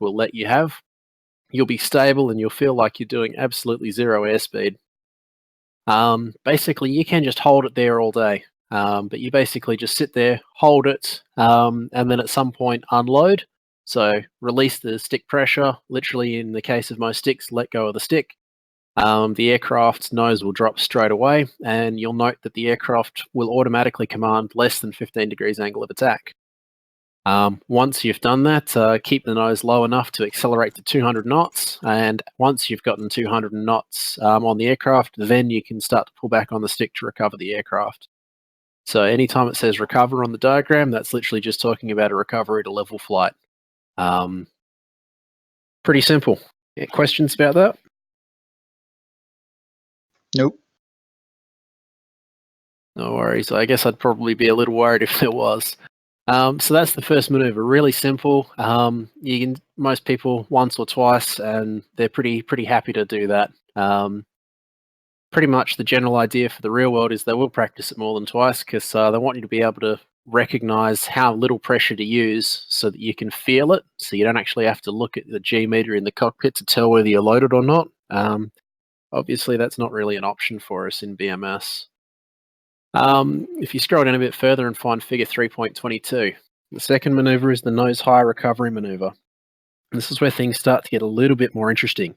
aircraft will let you have. You'll be stable and you'll feel like you're doing absolutely zero airspeed. Basically, you can just hold it there all day, but you basically just sit there, hold it, and then at some point unload. So release the stick pressure. Literally, in the case of most sticks, let go of the stick. The aircraft's nose will drop straight away, and you'll note that the aircraft will automatically command less than 15 degrees angle of attack. Once you've done that, keep the nose low enough to accelerate to 200 knots, and once you've gotten 200 knots on the aircraft, then you can start to pull back on the stick to recover the aircraft. So anytime it says recover on the diagram, that's literally just talking about a recovery to level flight. Pretty simple. Yeah, questions about that? Nope. No worries. I guess I'd probably be a little worried if there was. So that's the first maneuver. Really simple. You can most people once or twice, and they're pretty happy to do that. Pretty much the general idea for the real world is they will practice it more than twice because they want you to be able to recognize how little pressure to use so that you can feel it. So you don't actually have to look at the G meter in the cockpit to tell whether you're loaded or not. Obviously, that's not really an option for us in BMS. If you scroll down a bit further and find figure 3.22, the second maneuver is the nose high recovery maneuver. This is where things start to get a little bit more interesting.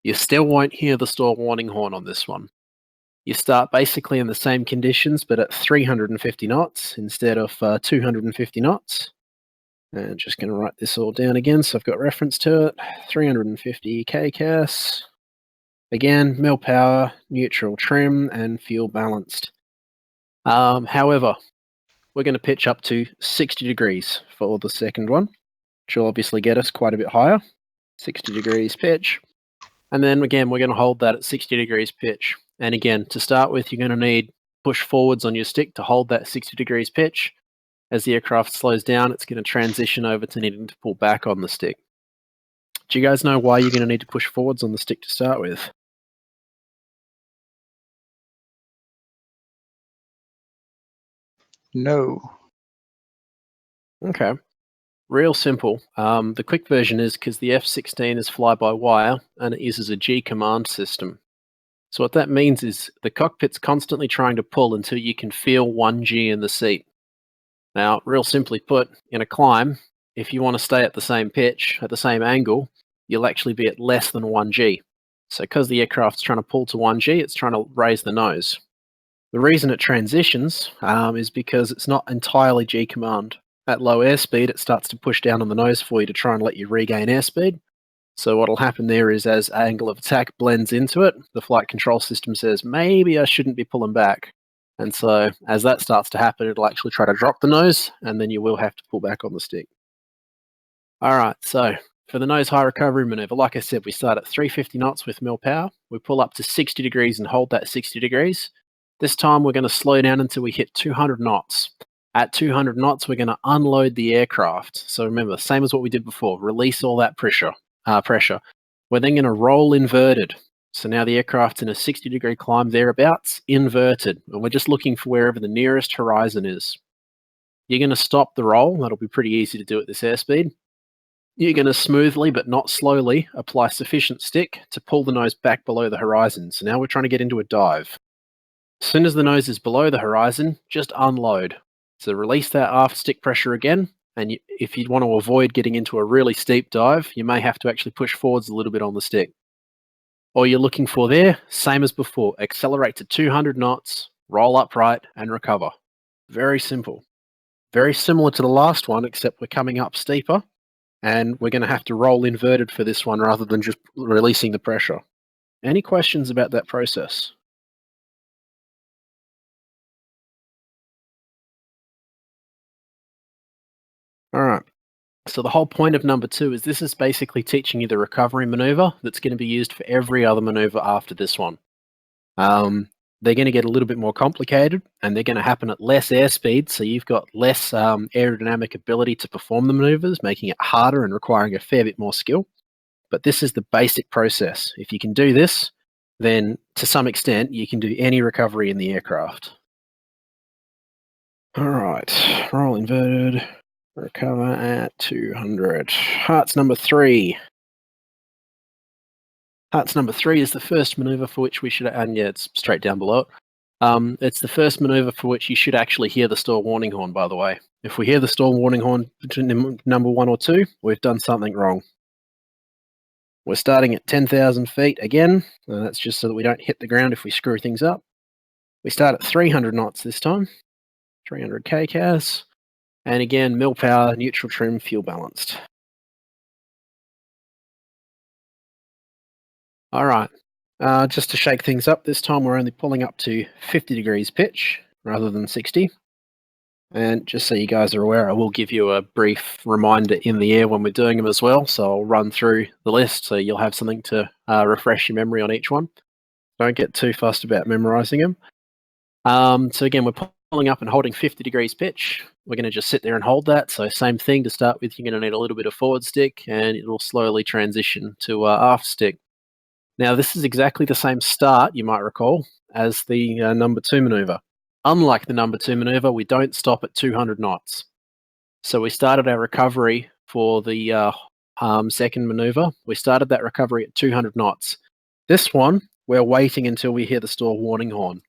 You still won't hear the stall warning horn on this one. You start basically in the same conditions, but at 350 knots instead of 250 knots. And just going to write this all down again so I've got reference to it. 350 kCAS. Again, mil power, neutral trim, and fuel balanced. However, we're going to pitch up to 60 degrees for the second one, which will obviously get us quite a bit higher. 60 degrees pitch. And then again, we're going to hold that at 60 degrees pitch. And again, to start with, you're going to need push forwards on your stick to hold that 60 degrees pitch. As the aircraft slows down, it's going to transition over to needing to pull back on the stick. Do you guys know why you're going to need to push forwards on the stick to start with? No. Okay. Real simple. The quick version is because the F-16 is fly-by-wire and it uses a G command system. So what that means is the cockpit's constantly trying to pull until you can feel 1G in the seat. Now, real simply put, in a climb, if you want to stay at the same pitch, at the same angle, you'll actually be at less than 1G. So because the aircraft's trying to pull to 1G, it's trying to raise the nose. The reason it transitions is because it's not entirely G command. At low airspeed, it starts to push down on the nose for you to try and let you regain airspeed. So what will happen there is as angle of attack blends into it, the flight control system says, maybe I shouldn't be pulling back. And so as that starts to happen, it'll actually try to drop the nose, and then you will have to pull back on the stick. All right, so for the nose high recovery maneuver, like I said, we start at 350 knots with mil power. We pull up to 60 degrees and hold that 60 degrees. This time we're going to slow down until we hit 200 knots. At 200 knots, we're going to unload the aircraft. So remember, same as what we did before, release all that pressure. We're then going to roll inverted. So now the aircraft's in a 60-degree climb thereabouts, inverted. And we're just looking for wherever the nearest horizon is. You're going to stop the roll. That'll be pretty easy to do at this airspeed. You're going to smoothly, but not slowly, apply sufficient stick to pull the nose back below the horizon. So now we're trying to get into a dive. As soon as the nose is below the horizon, just unload. So release that aft stick pressure again, and if you want to avoid getting into a really steep dive, you may have to actually push forwards a little bit on the stick. All you're looking for there, same as before, accelerate to 200 knots, roll upright, and recover. Very simple. Very similar to the last one, except we're coming up steeper, and we're going to have to roll inverted for this one rather than just releasing the pressure. Any questions about that process? All right. So the whole point of number 2 is this is basically teaching you the recovery maneuver that's going to be used for every other maneuver after this one. They're going to get a little bit more complicated, and they're going to happen at less airspeed, so you've got less aerodynamic ability to perform the maneuvers, making it harder and requiring a fair bit more skill. But this is the basic process. If you can do this, then to some extent you can do any recovery in the aircraft. All right, roll inverted. Recover at 200. Hearts number 3. Hearts number 3 is the first maneuver for which we should, and yeah, it's straight down below it. It's the first maneuver for which you should actually hear the stall warning horn, by the way. If we hear the stall warning horn between number 1 or 2, we've done something wrong. We're starting at 10,000 feet again, and that's just so that we don't hit the ground if we screw things up. We start at 300 knots this time, 300 kCAS, and again, mill power, neutral trim, fuel balanced. All right, just to shake things up, this time we're only pulling up to 50 degrees pitch rather than 60. And just so you guys are aware, I will give you a brief reminder in the air when we're doing them as well. So I'll run through the list so you'll have something to refresh your memory on each one. Don't get too fussed about memorizing them. So again, we're pulling up and holding 50 degrees pitch. We're going to just sit there and hold that. So same thing to start with, you're going to need a little bit of forward stick and it'll slowly transition to aft stick. Now this is exactly the same start, you might recall, as the number 2 maneuver. Unlike the number 2 maneuver, we don't stop at 200 knots. So we started our recovery for the second maneuver. We started that recovery at 200 knots. This one, we're waiting until we hear the stall warning horn.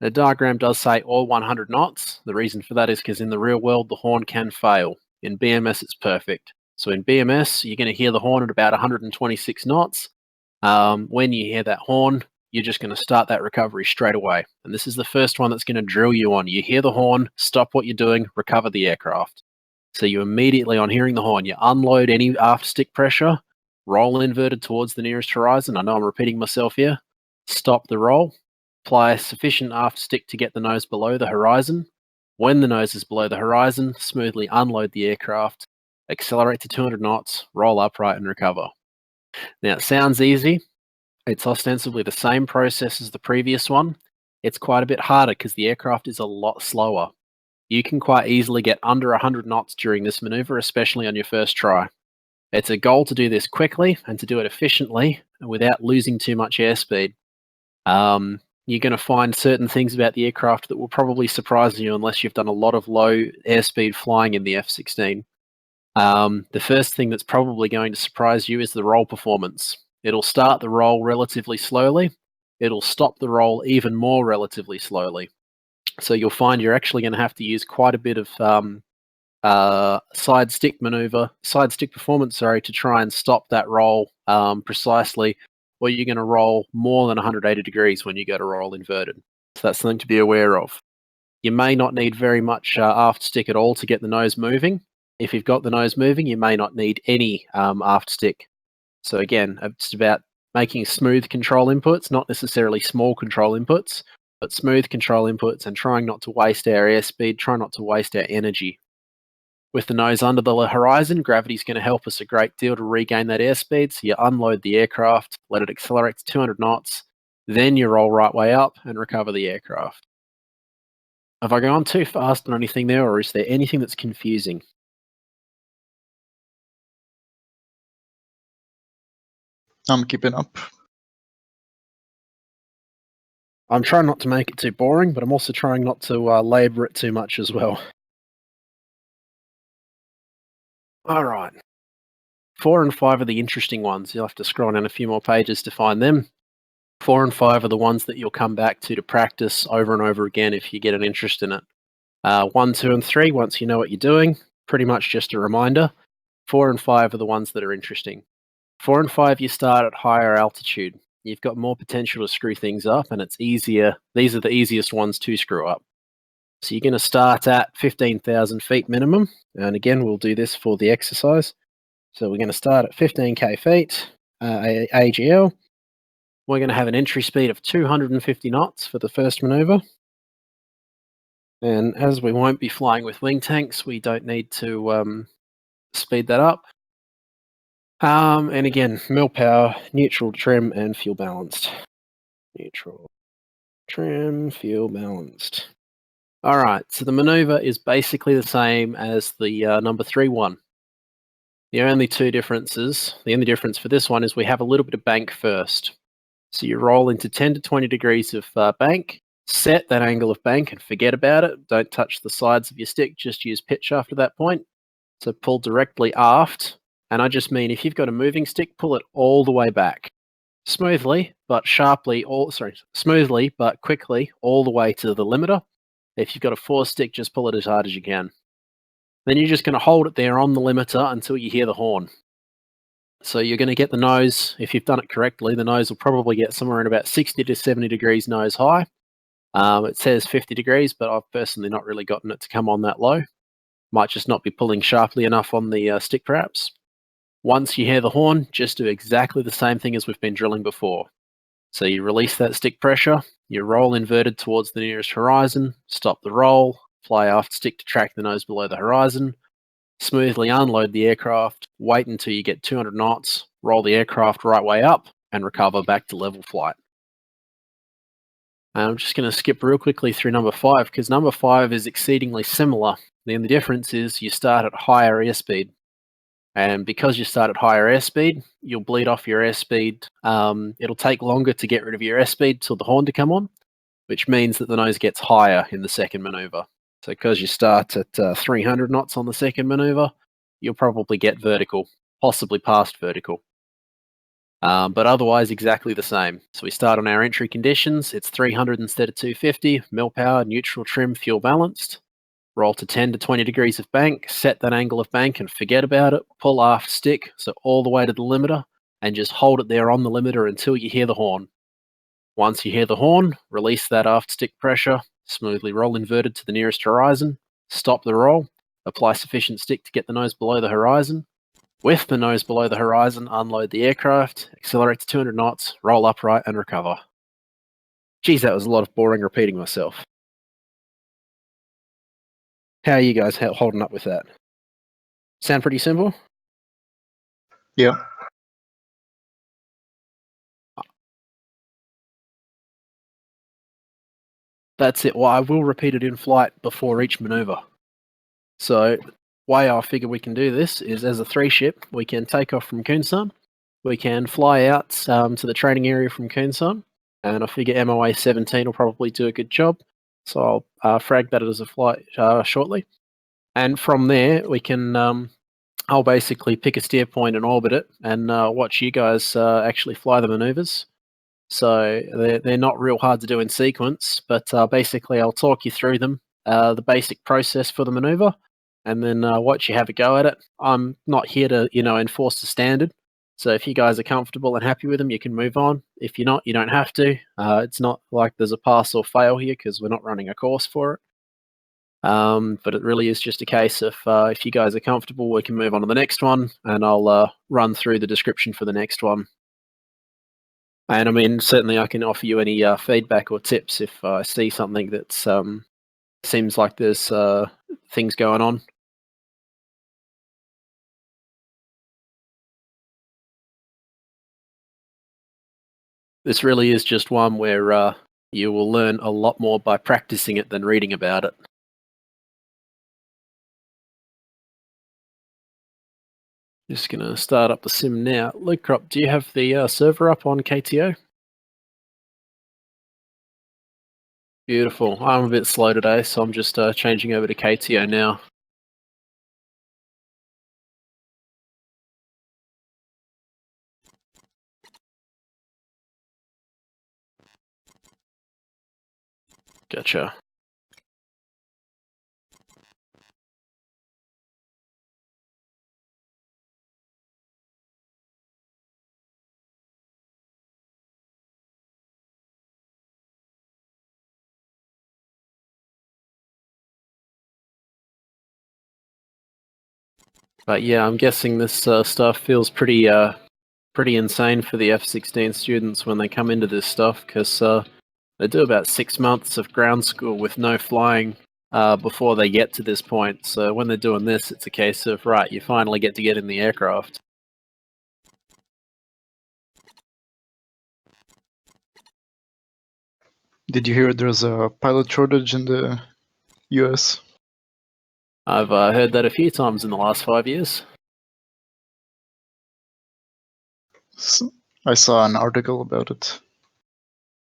The diagram does say all 100 knots. The reason for that is because in the real world, the horn can fail. In BMS, it's perfect. So in BMS, you're going to hear the horn at about 126 knots. When you hear that horn, you're just going to start that recovery straight away. And this is the first one that's going to drill you on. You hear the horn, stop what you're doing, recover the aircraft. So you immediately, on hearing the horn, you unload any aft stick pressure, roll inverted towards the nearest horizon. I know I'm repeating myself here. Stop the roll, apply sufficient aft stick to get the nose below the horizon. When the nose is below the horizon, smoothly unload the aircraft, accelerate to 200 knots, roll upright and recover. Now, it sounds easy. It's ostensibly the same process as the previous one. It's quite a bit harder because the aircraft is a lot slower. You can quite easily get under 100 knots during this maneuver, especially on your first try. It's a goal to do this quickly and to do it efficiently without losing too much airspeed. You're going to find certain things about the aircraft that will probably surprise you unless you've done a lot of low airspeed flying in the F-16. The first thing that's probably going to surprise you is the roll performance. It'll start the roll relatively slowly. It'll stop the roll even more relatively slowly. So you'll find you're actually going to have to use quite a bit of side stick performance, to try and stop that roll precisely, or you're going to roll more than 180 degrees when you go to roll inverted. So that's something to be aware of. You may not need very much aft stick at all to get the nose moving. If you've got the nose moving, you may not need any aft stick. So again, it's about making smooth control inputs, not necessarily small control inputs, but smooth control inputs and trying not to waste our airspeed, try not to waste our energy. With the nose under the horizon, gravity's going to help us a great deal to regain that airspeed. So you unload the aircraft, let it accelerate to 200 knots, then you roll right way up and recover the aircraft. Have I gone too fast on anything there, or is there anything that's confusing? I'm keeping up. I'm trying not to make it too boring, but I'm also trying not to labor it too much as well. All right. 4 and 5 are the interesting ones. You'll have to scroll down a few more pages to find them. 4 and 5 are the ones that you'll come back to practice over and over again if you get an interest in it. 1, 2, and 3, once you know what you're doing, pretty much just a reminder. 4 and 5 are the ones that are interesting. 4 and 5, you start at higher altitude. You've got more potential to screw things up, and it's easier. These are the easiest ones to screw up. So you're going to start at 15,000 feet minimum. And again, we'll do this for the exercise. So we're going to start at 15k feet, AGL. We're going to have an entry speed of 250 knots for the first maneuver. And as we won't be flying with wing tanks, we don't need to speed that up. And again, mill power, neutral trim, and fuel balanced. Neutral trim, fuel balanced. All right, so the maneuver is basically the same as the number 3 one. The only difference for this one is we have a little bit of bank first. So you roll into 10 to 20 degrees of bank, set that angle of bank and forget about it. Don't touch the sides of your stick, just use pitch after that point. So pull directly aft, and I just mean if you've got a moving stick, pull it all the way back. Smoothly, but smoothly, but quickly, all the way to the limiter. If you've got a force stick, just pull it as hard as you can. Then you're just going to hold it there on the limiter until you hear the horn. So you're going to get the nose, if you've done it correctly, the nose will probably get somewhere in about 60 to 70 degrees nose high. It says 50 degrees, but I've personally not really gotten it to come on that low. Might just not be pulling sharply enough on the stick perhaps. Once you hear the horn, just do exactly the same thing as we've been drilling before. So you release that stick pressure, you roll inverted towards the nearest horizon, stop the roll, fly aft stick to track the nose below the horizon, smoothly unload the aircraft, wait until you get 200 knots, roll the aircraft right way up, and recover back to level flight. I'm just going to skip real quickly through number 5 because number 5 is exceedingly similar. Then the difference is you start at higher airspeed. And because you start at higher airspeed, you'll bleed off your airspeed. It'll take longer to get rid of your airspeed till the horn to come on, which means that the nose gets higher in the second maneuver. So because you start at 300 knots on the second maneuver, you'll probably get vertical, possibly past vertical. But otherwise exactly the same. So we start on our entry conditions. It's 300 instead of 250, mil power, neutral trim, fuel balanced. Roll to 10 to 20 degrees of bank, set that angle of bank and forget about it. Pull aft stick, so all the way to the limiter, and just hold it there on the limiter until you hear the horn. Once you hear the horn, release that aft stick pressure, smoothly roll inverted to the nearest horizon, stop the roll, apply sufficient stick to get the nose below the horizon. With the nose below the horizon, unload the aircraft, accelerate to 200 knots, roll upright and recover. Geez, that was a lot of boring repeating myself. How are you guys holding up with that? Sound pretty simple? Yeah. That's it. Well, I will repeat it in flight before each maneuver. So, way I figure we can do this is as a 3-ship, we can take off from Kunsan, we can fly out to the training area from Kunsan, and I figure MOA 17 will probably do a good job. So I'll frag that as a flight shortly. And from there, we can, I'll basically pick a steer point and orbit it and watch you guys actually fly the maneuvers. So they're not real hard to do in sequence, but basically I'll talk you through them, the basic process for the maneuver, and then watch you have a go at it. I'm not here to, enforce the standard. So if you guys are comfortable and happy with them, you can move on. If you're not, you don't have to. It's not like there's a pass or fail here because we're not running a course for it. But it really is just a case of if you guys are comfortable, we can move on to the next one, and I'll run through the description for the next one. And I mean, certainly I can offer you any feedback or tips if I see something that seems like there's things going on. This really is just one where you will learn a lot more by practicing it than reading about it. Just going to start up the sim now. Luke Crop, do you have the server up on KTO? Beautiful. I'm a bit slow today, so I'm just changing over to KTO now. Gotcha. But yeah, I'm guessing this stuff feels pretty insane for the F-16 students when they come into this stuff, because they do about 6 months of ground school with no flying before they get to this point. So when they're doing this, it's a case of, right, you finally get to get in the aircraft. Did you hear there's a pilot shortage in the US? I've heard that a few times in the last 5 years. I saw an article about it.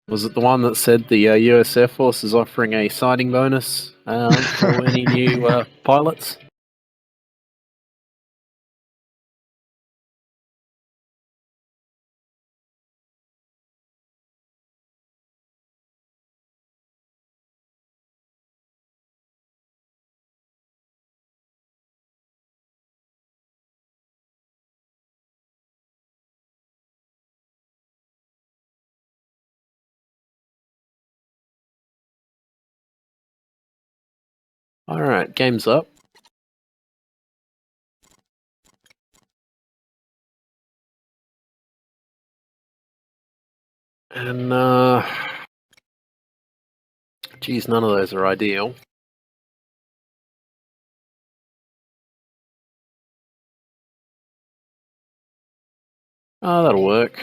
Was it the one that said the US Air Force is offering a signing bonus for any new pilots? Alright, game's up. And, geez, none of those are ideal. Oh, that'll work.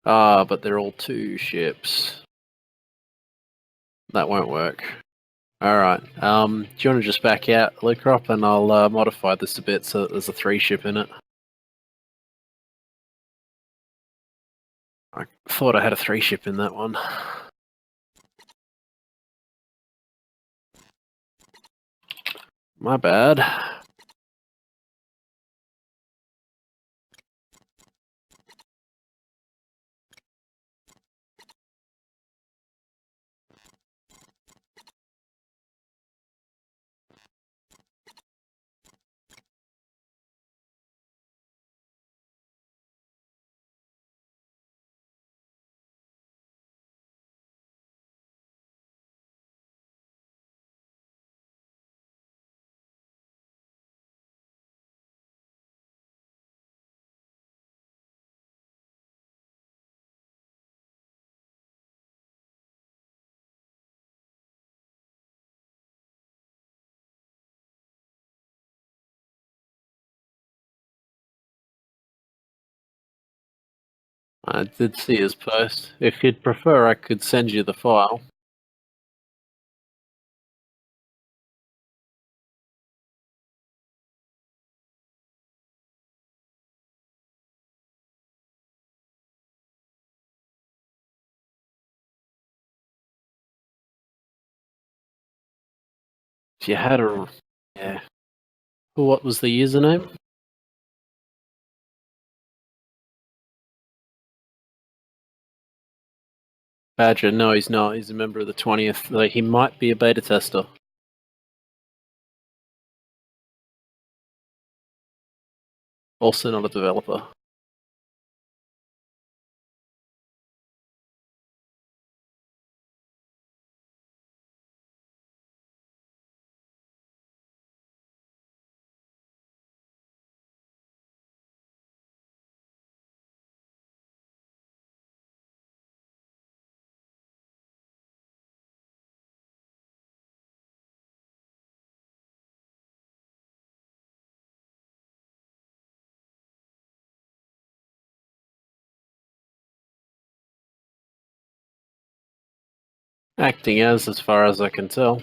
Ah, but they're all 2 ships. That won't work. Alright, do you want to just back out, Lucrop, and I'll modify this a bit so that there's a 3 ship in it. I thought I had a 3 ship in that one. My bad. I did see his post. If you'd prefer, I could send you the file. If you had a... yeah. What was the username? Badger, no he's not. He's a member of the 20th. Like, he might be a beta tester. Also not a developer. Acting as far as I can tell.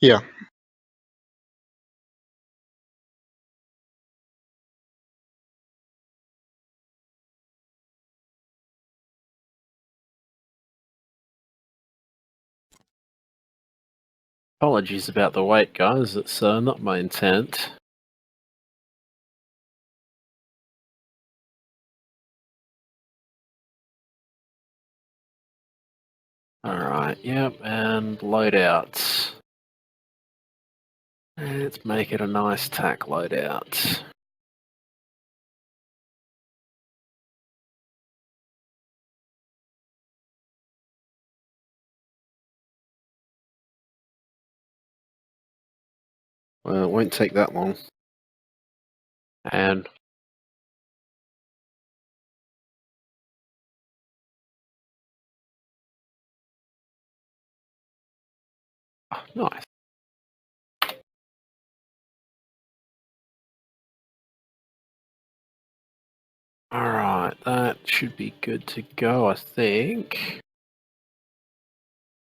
Yeah. Apologies about the wait, guys. It's not my intent. Alright, yep, and loadouts. Let's make it a nice tack loadout. Well, it won't take that long. And oh, nice. All right, that should be good to go, I think.